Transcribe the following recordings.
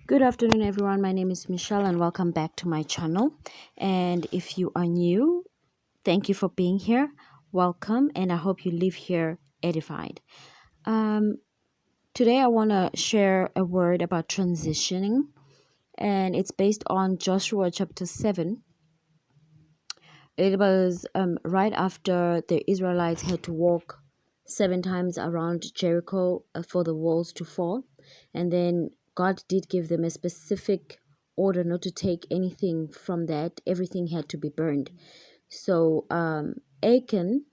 Good afternoon, everyone. My name is Michelle, and welcome back to my channel. And if you are new, thank you for being here. Welcome, and I hope you leave here edified. Um, Today, I want to share a word about transitioning, and it's based on Joshua chapter 7. It was right after the Israelites had to walk 7 times around Jericho for the walls to fall. And then God did give them a specific order not to take anything from that. Everything had to be burned. So Achan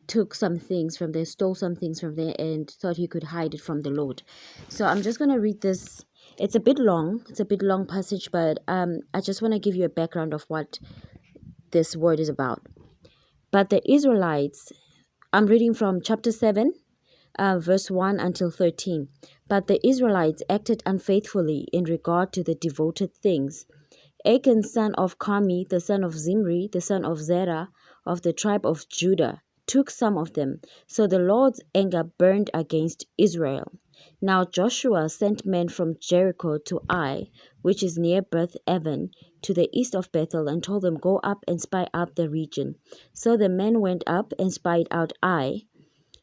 took some things from there, stole some things from there, and thought he could hide it from the Lord. So I'm just going to read this. It's a bit long. It's a bit long passage, but I just want to give you a background of what this word is about. But the Israelites, I'm reading from chapter 7, verse 1 until 13. But the Israelites acted unfaithfully in regard to the devoted things. Achan, son of Carmi, the son of Zimri, the son of Zerah, of the tribe of Judah, took some of them. So the Lord's anger burned against Israel. Now Joshua sent men from Jericho to Ai, which is near Beth Aven, to the east of Bethel, and told them, "Go up and spy out the region." So the men went up and spied out Ai.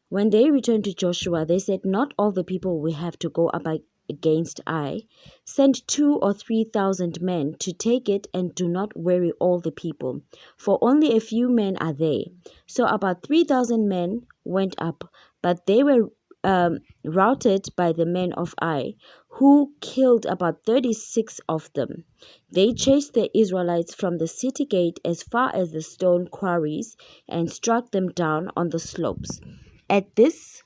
When they returned to Joshua, they said, "Not all the people we have to go up against Ai. Send 2,000 or 3,000 men to take it, and do not weary all the people, for only a few men are there." So about 3,000 men went up, but they were routed by the men of Ai, who killed about 36 of them. They chased the Israelites from the city gate as far as the stone quarries and struck them down on the slopes. At this,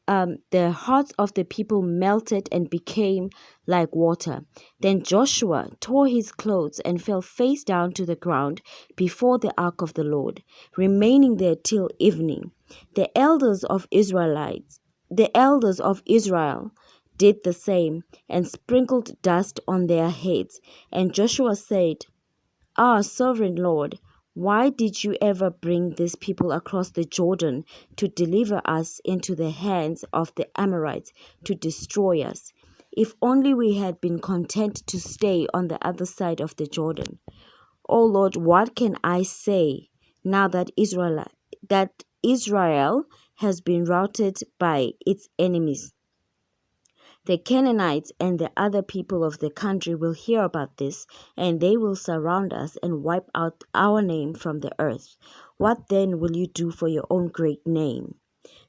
the hearts of the people melted and became like water. Then Joshua tore his clothes and fell face down to the ground before the ark of the Lord, remaining there till evening. The elders of Israel did the same and sprinkled dust on their heads. And Joshua said, "Our sovereign Lord, why did you ever bring these people across the Jordan to deliver us into the hands of the Amorites to destroy us? If only we had been content to stay on the other side of the Jordan. O Lord, what can I say now that Israel has been routed by its enemies? The Canaanites and the other people of the country will hear about this, and they will surround us and wipe out our name from the earth. What then will you do for your own great name?"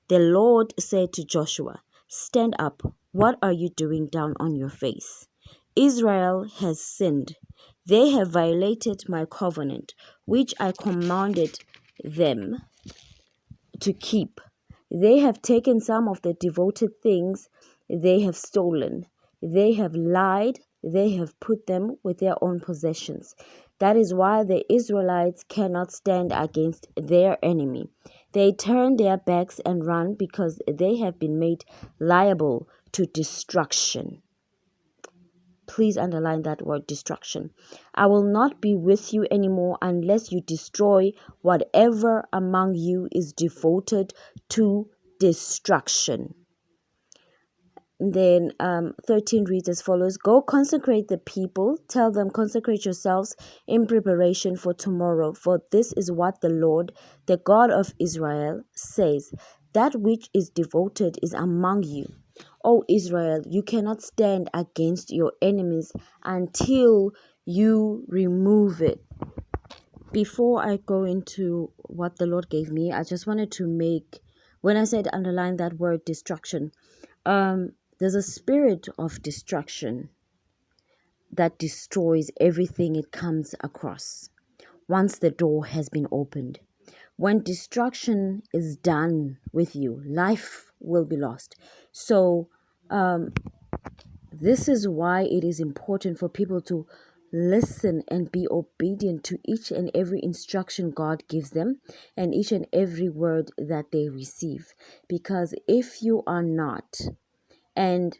The Lord said to Joshua, "Stand up. What are you doing down on your face? Israel has sinned. They have violated my covenant, which I commanded them to keep. They have taken some of the devoted things they have stolen. They have lied. They have put them with their own possessions. That is why the Israelites cannot stand against their enemy. They turn their backs and run because they have been made liable to destruction." Please underline that word, destruction. "I will not be with you anymore unless you destroy whatever among you is devoted to destruction." Then 13 reads as follows: "Go consecrate the people. Tell them, consecrate yourselves in preparation for tomorrow. For this is what the Lord, the God of Israel, says. That which is devoted is among you. O Israel, you cannot stand against your enemies until you remove it." Before I go into what the Lord gave me, I just wanted to when I said underline that word destruction, there's a spirit of destruction that destroys everything it comes across once the door has been opened. When destruction is done with you, life will be lost. So this is why it is important for people to listen and be obedient to each and every instruction God gives them and each and every word that they receive. Because if you are not, and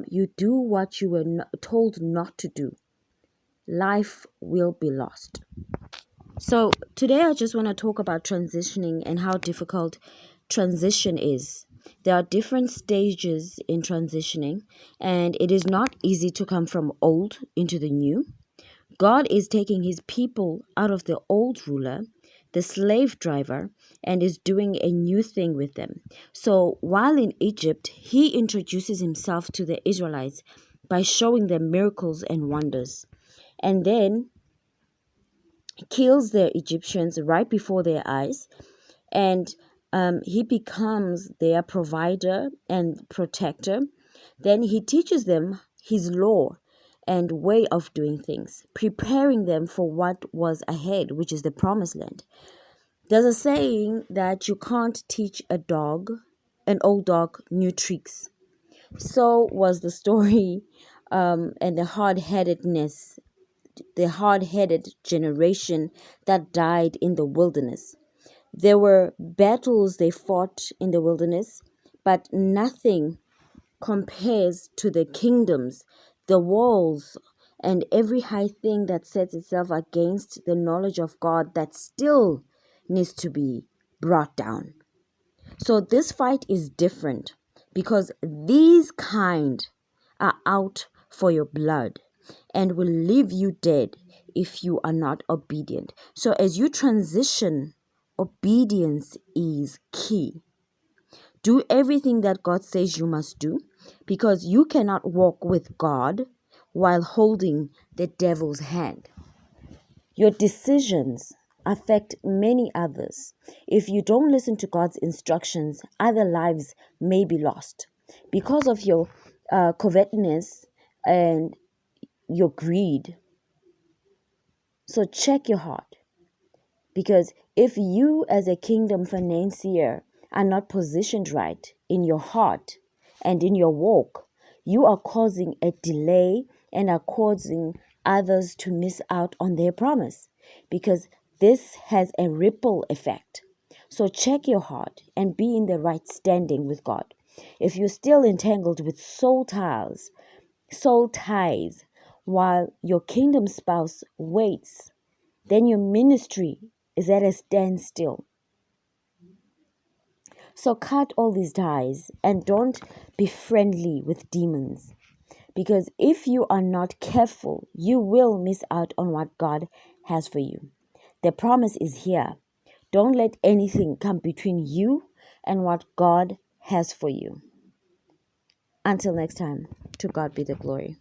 you do what you were told not to do, life will be lost. So today I just want to talk about transitioning and how difficult transition is. There are different stages in transitioning, and it is not easy to come from old into the new. God is taking his people out of the old ruler, the slave driver, and is doing a new thing with them. So while in Egypt, he introduces himself to the Israelites by showing them miracles and wonders, and then kills the Egyptians right before their eyes, and he becomes their provider and protector. Then he teaches them his law and way of doing things, preparing them for what was ahead, which is the promised land. There's a saying that you can't teach an old dog, new tricks. So was the story and the hard-headed generation that died in the wilderness. There were battles they fought in the wilderness, but nothing compares to the kingdoms, the walls, and every high thing that sets itself against the knowledge of God that still needs to be brought down. So this fight is different because these kind are out for your blood and will leave you dead if you are not obedient. So as you transition, obedience is key. Do everything that God says you must do, because you cannot walk with God while holding the devil's hand. Your decisions affect many others. If you don't listen to God's instructions, other lives may be lost because of your covetousness and your greed. So check your heart. Because if you as a kingdom financier are not positioned right in your heart and in your walk, you are causing a delay and are causing others to miss out on their promise, because this has a ripple effect. So check your heart and be in the right standing with God. If you're still entangled with soul ties, while your kingdom spouse waits, then your ministry is at a standstill. So cut all these ties and don't be friendly with demons. Because if you are not careful, you will miss out on what God has for you. The promise is here. Don't let anything come between you and what God has for you. Until next time, to God be the glory.